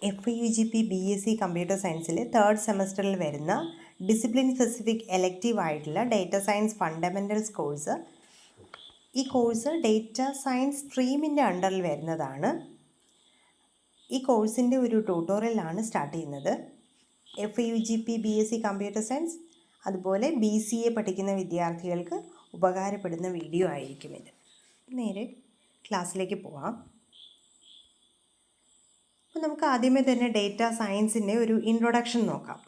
FIUGP BSc computer സയൻസിലെ third സെമസ്റ്ററിൽ വരുന്ന discipline specific elective ആയിട്ടുള്ള ഡേറ്റ സയൻസ് ഫണ്ടമെൻ്റൽസ് കോഴ്സ്. ഈ കോഴ്സ് ഡേറ്റ സയൻസ് സ്ട്രീമിൻ്റെ അണ്ടറിൽ വരുന്നതാണ്. ഈ കോഴ്സിൻ്റെ ഒരു ട്യൂട്ടോറിയലാണ് സ്റ്റാർട്ട് ചെയ്യുന്നത്. FIUGP BSc കമ്പ്യൂട്ടർ സയൻസ് അതുപോലെ BCA പഠിക്കുന്ന വിദ്യാർത്ഥികൾക്ക് ഉപകാരപ്പെടുന്ന വീഡിയോ ആയിരിക്കും ഇത്. നേരെ ക്ലാസ്സിലേക്ക് പോവാം. അപ്പോൾ നമുക്ക് ആദ്യമേ തന്നെ ഡേറ്റ സയൻസിൻ്റെ ഒരു ഇൻട്രൊഡക്ഷൻ നോക്കാം.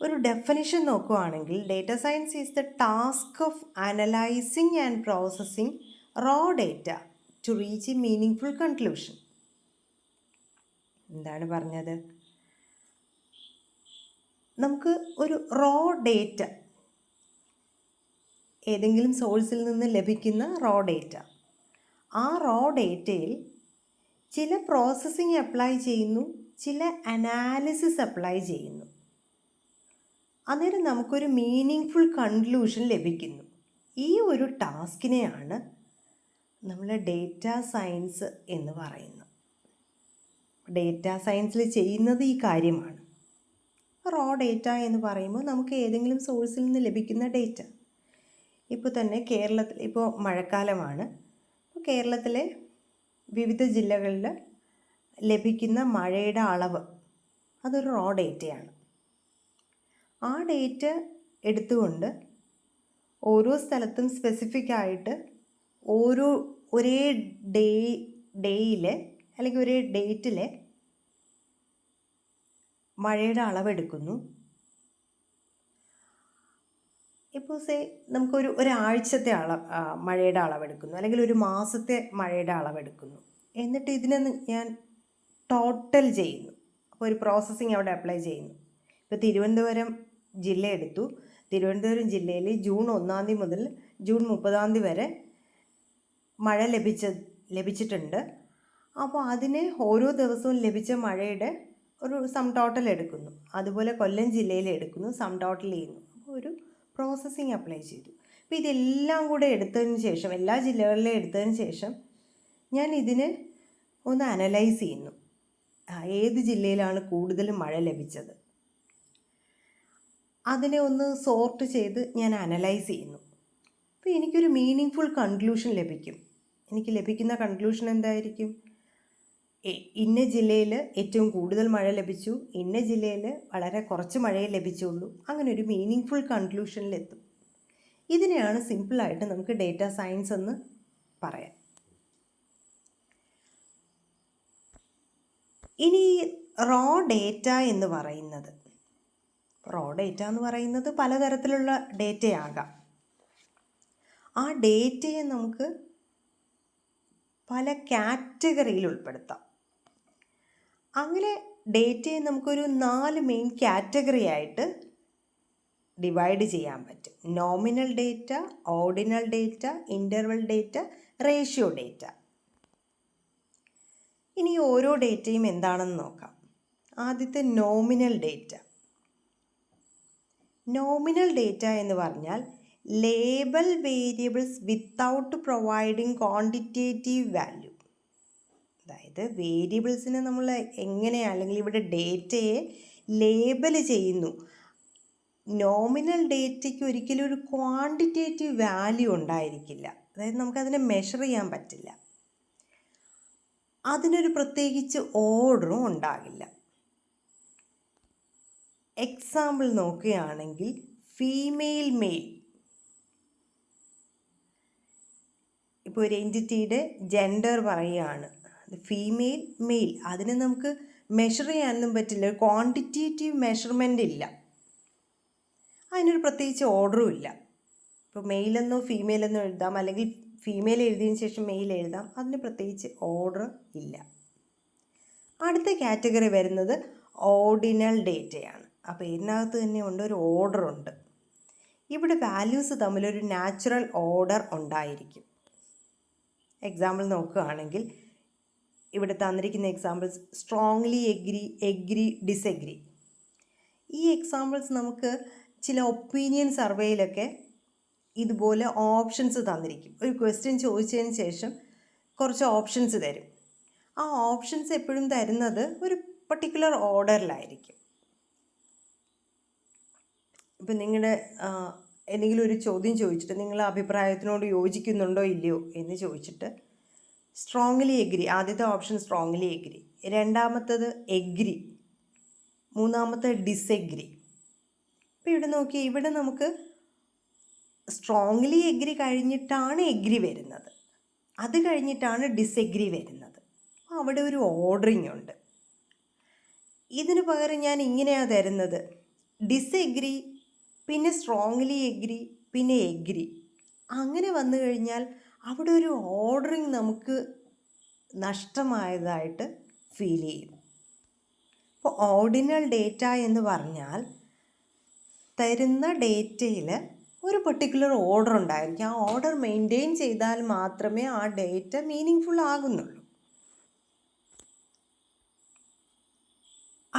ഒരു ഡെഫിനിഷൻ നോക്കുകയാണെങ്കിൽ data science is the task of analysing and processing raw data to reach a meaningful conclusion. എന്താണ് പറഞ്ഞത്? നമുക്ക് ഒരു റോ ഡേറ്റ, ഏതെങ്കിലും സോഴ്സിൽ നിന്ന് ലഭിക്കുന്ന റോ ഡേറ്റ, ആ റോ ഡേറ്റയിൽ ചില പ്രോസസ്സിങ് അപ്ലൈ ചെയ്യുന്നു, ചില അനാലിസിസ് അപ്ലൈ ചെയ്യുന്നു. അന്നേരം നമുക്കൊരു മീനിങ് ഫുൾ കൺക്ലൂഷൻ ലഭിക്കുന്നു. ഈ ഒരു ടാസ്കിനെയാണ് നമ്മൾ ഡേറ്റ സയൻസ് എന്ന് പറയുന്നത്. ഡേറ്റ സയൻസിൽ ചെയ്യുന്നത് ഈ കാര്യമാണ്. റോ ഡേറ്റ എന്ന് പറയുമ്പോൾ നമുക്ക് ഏതെങ്കിലും സോഴ്സിൽ നിന്ന് ലഭിക്കുന്ന ഡേറ്റ. ഇപ്പോൾ തന്നെ കേരളത്തിൽ ഇപ്പോൾ മഴക്കാലമാണ്. കേരളത്തിലെ വിവിധ ജില്ലകളിൽ ലഭിക്കുന്ന മഴയുടെ അളവ് അതൊരു റോ ഡേറ്റയാണ്. ആ ഡേറ്റ എടുത്തുകൊണ്ട് ഓരോ സ്ഥലത്തും സ്പെസിഫിക് ആയിട്ട് ഒരേ ഡേയിലെ അല്ലെങ്കിൽ ഒരേ ഡേറ്റിലെ മഴയുടെ അളവെടുക്കുന്നു. ഇപ്പോൾ നമുക്കൊരു ഒരാഴ്ചത്തെ മഴയുടെ അളവെടുക്കുന്നു, അല്ലെങ്കിൽ ഒരു മാസത്തെ മഴയുടെ അളവെടുക്കുന്നു. എന്നിട്ട് ഇതിനെ ഞാൻ ടോട്ടൽ ചെയ്യുന്നു. അപ്പോൾ ഒരു പ്രോസസ്സിങ് അവിടെ അപ്ലൈ ചെയ്യുന്നു. ഇപ്പോൾ തിരുവനന്തപുരം ജില്ല എടുത്തു. തിരുവനന്തപുരം ജില്ലയിൽ ജൂൺ 1 തീയതി മുതൽ ജൂൺ 30 വരെ മഴ ലഭിച്ചിട്ടുണ്ട്. അപ്പോൾ അതിന് ഓരോ ദിവസവും ലഭിച്ച മഴയുടെ ഒരു സം ടോട്ടൽ എടുക്കുന്നു. അതുപോലെ കൊല്ലം ജില്ലയിൽ എടുക്കുന്നു, സം ടോട്ടൽ ചെയ്യുന്നു. അപ്പോൾ ഒരു പ്രോസസ്സിങ് അപ്ലൈ ചെയ്തു. അപ്പോൾ ഇതെല്ലാം കൂടെ എടുത്തതിന് ശേഷം, എല്ലാ ജില്ലകളിലും എടുത്തതിന് ശേഷം ഞാൻ ഇതിന് ഒന്ന് അനലൈസ് ചെയ്യുന്നു. ഏത് ജില്ലയിലാണ് കൂടുതൽ മഴ ലഭിച്ചത്, അതിനെ ഒന്ന് സോർട്ട് ചെയ്ത് ഞാൻ അനലൈസ് ചെയ്യുന്നു. അപ്പോൾ എനിക്കൊരു മീനിങ് ഫുൾ കൺക്ലൂഷൻ ലഭിക്കും. എനിക്ക് ലഭിക്കുന്ന കൺക്ലൂഷൻ എന്തായിരിക്കും? ഇന്ന ജില്ലയിൽ ഏറ്റവും കൂടുതൽ മഴ ലഭിച്ചു, ഇന്ന ജില്ലയിൽ വളരെ കുറച്ച് മഴയെ ലഭിച്ചുള്ളൂ. അങ്ങനെ ഒരു മീനിങ് ഫുൾ കൺക്ലൂഷനിലെത്തും. ഇതിനെയാണ് സിമ്പിളായിട്ട് നമുക്ക് ഡേറ്റ സയൻസ് എന്ന് പറയാം. ഇനി റോ ഡേറ്റ എന്ന് പറയുന്നത് പലതരത്തിലുള്ള ഡേറ്റയാകാം. ആ ഡേറ്റയെ നമുക്ക് പല കാറ്റഗറിയിൽ ഉൾപ്പെടുത്താം. അങ്ങനെ ഡേറ്റയെ നമുക്കൊരു 4 മെയിൻ കാറ്റഗറി ആയിട്ട് ഡിവൈഡ് ചെയ്യാൻ പറ്റും. Nominal data, ordinal data, interval data, ratio data. ഇനി ഓരോ ഡേറ്റയും എന്താണെന്ന് നോക്കാം. ആദ്യത്തെ നോമിനൽ ഡേറ്റ. നോമിനൽ ഡേറ്റ എന്ന് പറഞ്ഞാൽ label variables without providing quantitative value. അതായത് വേരിയബിൾസിനെ നമ്മൾ എങ്ങനെയാണ്, അല്ലെങ്കിൽ ഇവിടെ ഡേറ്റയെ ലേബൽ ചെയ്യുന്നു. നോമിനൽ ഡേറ്റയ്ക്ക് ഒരിക്കലും ഒരു ക്വാണ്ടിറ്റേറ്റീവ് വാല്യൂ ഉണ്ടായിരിക്കില്ല. അതായത് നമുക്കതിനെ മെഷർ ചെയ്യാൻ പറ്റില്ല. അതിനൊരു പ്രത്യേകിച്ച് ഓർഡറും ഉണ്ടാകില്ല. എക്സാമ്പിൾ നോക്കുകയാണെങ്കിൽ ഫീമെയിൽ മെയിൽ. ഇപ്പോൾ ഒരു എൻറ്റിറ്റിയുടെ ജെൻഡർ പറയുകയാണ്, ഫീമെയിൽ മെയിൽ. അതിനെ നമുക്ക് മെഷർ ചെയ്യാനൊന്നും പറ്റില്ല. ഒരു ക്വാണ്ടിറ്റേറ്റീവ് മെഷർമെൻ്റ് ഇല്ല. അതിനൊരു പ്രത്യേകിച്ച് ഓർഡറും ഇല്ല. ഇപ്പോൾ മെയിലെന്നോ ഫീമെയിലെന്നോ എഴുതാം, അല്ലെങ്കിൽ ഫീമെയിൽ എഴുതിയതിന് ശേഷം മെയിൽ എഴുതാം. അതിന് പ്രത്യേകിച്ച് ഓർഡർ ഇല്ല. അടുത്ത കാറ്റഗറി വരുന്നത് ഓർഡിനൽ ഡേറ്റയാണ്. അപ്പോൾ ഇതിനകത്ത് തന്നെ ഉണ്ട് ഒരു ഓർഡർ ഉണ്ട്. ഇവിടെ വാല്യൂസ് തമ്മിലൊരു നാച്ചുറൽ ഓർഡർ ഉണ്ടായിരിക്കും. എക്സാമ്പിൾ നോക്കുകയാണെങ്കിൽ ഇവിടെ തന്നിരിക്കുന്ന എക്സാമ്പിൾസ് സ്ട്രോങ്ലി എഗ്രി, ഡിസെഗ്രി. ഈ എക്സാമ്പിൾസ് നമുക്ക് ചില ഒപ്പീനിയൻ സർവേയിലൊക്കെ ഇതുപോലെ ഓപ്ഷൻസ് തന്നിരിക്കും. ഒരു ക്വസ്റ്റ്യൻ ചോദിച്ചതിന് ശേഷം കുറച്ച് ഓപ്ഷൻസ് തരും. ആ ഓപ്ഷൻസ് എപ്പോഴും തരുന്നത് ഒരു പർട്ടിക്കുലർ ഓർഡറിലായിരിക്കും. ഇപ്പം നിങ്ങളുടെ എന്തെങ്കിലും ഒരു ചോദ്യം ചോദിച്ചിട്ട് നിങ്ങൾ അഭിപ്രായത്തിനോട് യോജിക്കുന്നുണ്ടോ ഇല്ലയോ എന്ന് ചോദിച്ചിട്ട് സ്ട്രോങ്ലി എഗ്രി, ആദ്യത്തെ ഓപ്ഷൻ സ്ട്രോങ്ലി എഗ്രി, രണ്ടാമത്തത് എഗ്രി, മൂന്നാമത്തത് ഡിസെഗ്രി. അപ്പോൾ ഇവിടെ നോക്കി, ഇവിടെ നമുക്ക് സ്ട്രോങ്ലി എഗ്രി കഴിഞ്ഞിട്ടാണ് എഗ്രി വരുന്നത്, അത് കഴിഞ്ഞിട്ടാണ് ഡിസെഗ്രി വരുന്നത്. അപ്പോൾ അവിടെ ഒരു ഓർഡറിങ് ഉണ്ട്. ഇതിന് പകരം ഞാൻ ഇങ്ങനെയാണ് തരുന്നത്, ഡിസെഗ്രി, പിന്നെ സ്ട്രോങ്ലി എഗ്രി, പിന്നെ എഗ്രി. അങ്ങനെ വന്നു കഴിഞ്ഞാൽ അവിടെ ഒരു ഓർഡറിങ് നമുക്ക് നഷ്ടമായതായിട്ട് ഫീൽ ചെയ്യും. അപ്പോൾ ഓർഡിനൽ ഡേറ്റ എന്ന് പറഞ്ഞാൽ തരുന്ന ഡേറ്റയിൽ ഒരു പർട്ടിക്കുലർ ഓർഡർ ഉണ്ടായിരിക്കും. ആ ഓർഡർ മെയിൻറ്റെയിൻ ചെയ്താൽ മാത്രമേ ആ ഡേറ്റ മീനിങ് ഫുൾ ആകുന്നുള്ളൂ.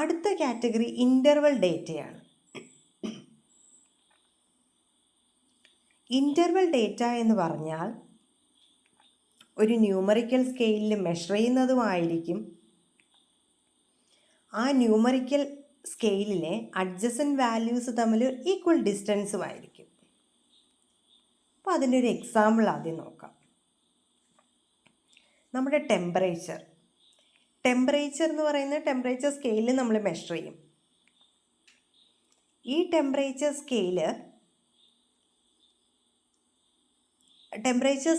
അടുത്ത കാറ്റഗറി ഇൻ്റർവൽ ഡേറ്റയാണ്. ഇൻ്റർവൽ ഡേറ്റ എന്ന് പറഞ്ഞാൽ ഒരു ന്യൂമറിക്കൽ സ്കെയിലിൽ മെഷർ ചെയ്യുന്നതുമായിരിക്കും. ആ ന്യൂമറിക്കൽ സ്കെയിലിലെ അഡ്ജസൻറ്റ് വാല്യൂസ് തമ്മിൽ ഈക്വൽ ഡിസ്റ്റൻസും ആയിരിക്കും. അപ്പോൾ അതിൻ്റെ ഒരു എക്സാമ്പിൾ ആദ്യം നോക്കാം. നമ്മുടെ ടെമ്പറേച്ചർ എന്ന് പറയുന്ന ടെമ്പറേച്ചർ സ്കെയിലിൽ നമ്മൾ മെഷർ ചെയ്യും. ഈ ടെമ്പറേച്ചർ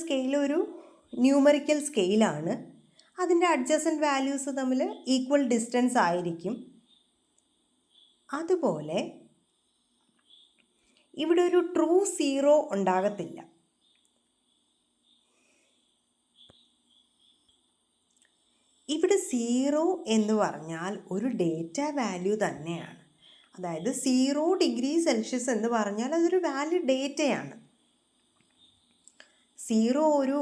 സ്കെയിൽ ഒരു ന്യൂമറിക്കൽ സ്കെയിലാണ്. അതിൻ്റെ അഡ്ജസൻറ്റ് വാല്യൂസ് തമ്മിൽ ഈക്വൽ ഡിസ്റ്റൻസ് ആയിരിക്കും. അതുപോലെ ഇവിടെ ഒരു ട്രൂ സീറോ ഉണ്ടാകത്തില്ല. ഇവിടെ സീറോ എന്ന് പറഞ്ഞാൽ ഒരു ഡേറ്റ വാല്യൂ തന്നെയാണ്. അതായത് 0 ഡിഗ്രി സെൽഷ്യസ് എന്ന് പറഞ്ഞാൽ അതൊരു വാലിഡ് ഡേറ്റയാണ്. 0 ഒരു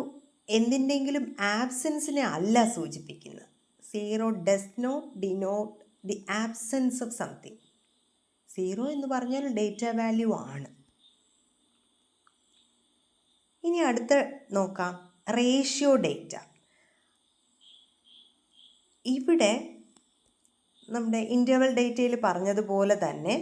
എന്തിൻ്റെങ്കിലും ആബ്സെൻസിനെ അല്ല സൂചിപ്പിക്കുന്നത്. 0 does not denote the absence of something. 0 എന്ന് പറഞ്ഞാൽ ഡേറ്റ വാല്യൂ ആണ്. ഇനി അടുത്ത നോക്കാം, റേഷ്യോ ഡേറ്റ. ഇവിടെ നമ്മുടെ ഇൻ്റർവൽ ഡേറ്റയിൽ പറഞ്ഞതുപോലെ തന്നെ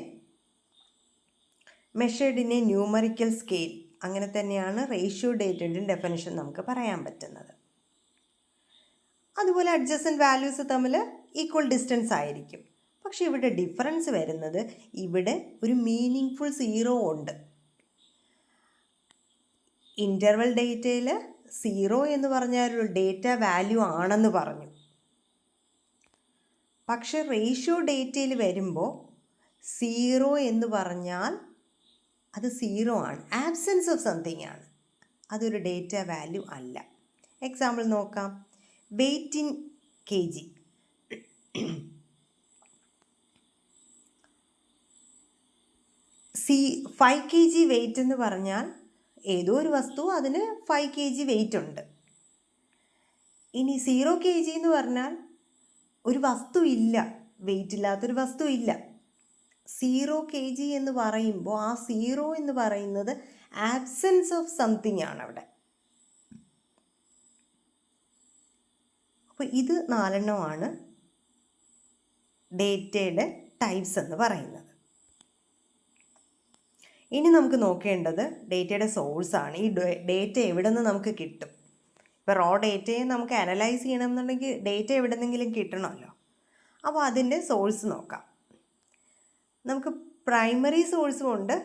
measured in A numerical scale, അങ്ങനെ തന്നെയാണ് റേഷ്യോ ഡേറ്റയുടെ ഡെഫിനിഷൻ നമുക്ക് പറയാൻ പറ്റുന്നത്. അതുപോലെ അഡ്ജസൻറ്റ് വാല്യൂസ് തമ്മിൽ ഈക്വൽ ഡിസ്റ്റൻസ് ആയിരിക്കും. പക്ഷേ ഇവിടെ ഡിഫറൻസ് വരുന്നത്, ഇവിടെ ഒരു മീനിങ് ഫുൾ 0 ഉണ്ട്. ഇൻ്റർവൽ ഡേറ്റയിൽ 0 എന്ന് പറഞ്ഞാൽ ഒരു ഡേറ്റ വാല്യൂ ആണെന്ന് പറഞ്ഞു. പക്ഷെ റേഷ്യോ ഡേറ്റയിൽ വരുമ്പോൾ 0 എന്ന് പറഞ്ഞാൽ അത് 0 ആണ്, ആബ്സെൻസ് ഓഫ് സംതിങ് ആണ്, അതൊരു ഡേറ്റ വാല്യൂ അല്ല. എക്സാമ്പിൾ നോക്കാം, weight in kg. 5 kg weight എന്ന് പറഞ്ഞാൽ ഏതോ ഒരു വസ്തു, അതിന് 5 kg വെയ്റ്റ് ഉണ്ട്. ഇനി 0 kg എന്ന് പറഞ്ഞാൽ ഒരു വസ്തു ഇല്ല, വെയ്റ്റ് ഇല്ലാത്തൊരു വസ്തു ഇല്ല. 0 kg എന്ന് പറയുമ്പോൾ ആ 0 എന്ന് പറയുന്നത് ആബ്സെൻസ് ഓഫ് സംതിങ് ആണ് അവിടെ. അപ്പോൾ ഇത് 4 ഡേറ്റയുടെ ടൈപ്സ് എന്ന് പറയുന്നത്. ഇനി നമുക്ക് നോക്കേണ്ടത് ഡേറ്റയുടെ സോഴ്സാണ്. ഈ ഡേറ്റ എവിടെ നിന്ന് നമുക്ക് കിട്ടും? ഇപ്പോൾ റോ ഡേറ്റയെ നമുക്ക് അനലൈസ് ചെയ്യണമെന്നുണ്ടെങ്കിൽ ഡേറ്റ എവിടെ നിന്നെങ്കിലും കിട്ടണമല്ലോ. അപ്പോൾ അതിൻ്റെ സോഴ്സ് നോക്കാം. നമുക്ക് പ്രൈമറി സോഴ്സും ഉണ്ട്,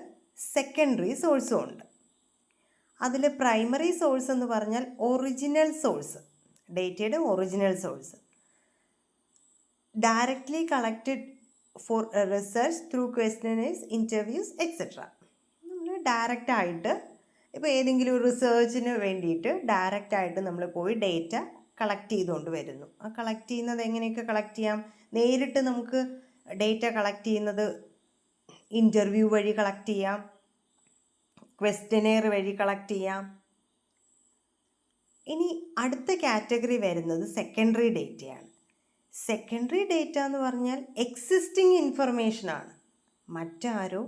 സെക്കൻഡറി സോഴ്സും ഉണ്ട്. അതിൽ പ്രൈമറി സോഴ്സ് എന്ന് പറഞ്ഞാൽ ഒറിജിനൽ സോഴ്സ്, ഡേറ്റയുടെ original source, directly collected for research through questionnaires, interviews etcetera. നമ്മൾ ഡയറക്റ്റായിട്ട് ഇപ്പോൾ ഏതെങ്കിലും റിസർച്ചിന് വേണ്ടിയിട്ട് ഡയറക്റ്റായിട്ട് നമ്മൾ പോയി ഡേറ്റ കളക്ട് ചെയ്തുകൊണ്ട് വരുന്നു. ആ കളക്ട് ചെയ്യുന്നത് എങ്ങനെയൊക്കെ കളക്ട് ചെയ്യാം? നേരിട്ട് നമുക്ക് ഡേറ്റ കളക്ട് ചെയ്യുന്നത് ഇൻ്റർവ്യൂ വഴി കളക്ട് ചെയ്യാം, ക്വസ്റ്റനെയർ വഴി കളക്ട് ചെയ്യാം. ഇനി അടുത്ത കാറ്റഗറി വരുന്നത് സെക്കൻഡറി ഡേറ്റയാണ്. സെക്കൻഡറി ഡേറ്റ എന്ന് പറഞ്ഞാൽ എക്സിസ്റ്റിംഗ് ഇൻഫർമേഷനാണ്. മറ്റാരോ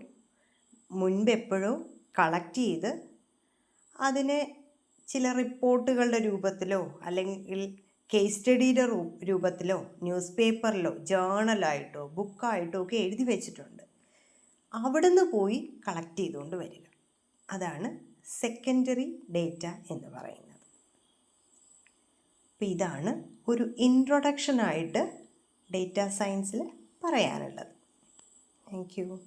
മുൻപെപ്പോഴോ കളക്ട് ചെയ്ത് അതിനെ ചില റിപ്പോർട്ടുകളുടെ രൂപത്തിലോ അല്ലെങ്കിൽ കേസ് സ്റ്റഡിയുടെ രൂപത്തിലോ ന്യൂസ് പേപ്പറിലോ ജേണലായിട്ടോ ബുക്കായിട്ടോ ഒക്കെ എഴുതി വെച്ചിട്ടുണ്ട്. അവിടുന്ന് പോയി കളക്ട് ചെയ്തുകൊണ്ട് വരിക. അതാണ് സെക്കൻഡറി ഡേറ്റ എന്ന് പറയുന്നത്. അപ്പം ഇതാണ് ഒരു ഇൻട്രൊഡക്ഷനായിട്ട് ഡേറ്റ സയൻസിൽ പറയാനുള്ളത്. Thank you.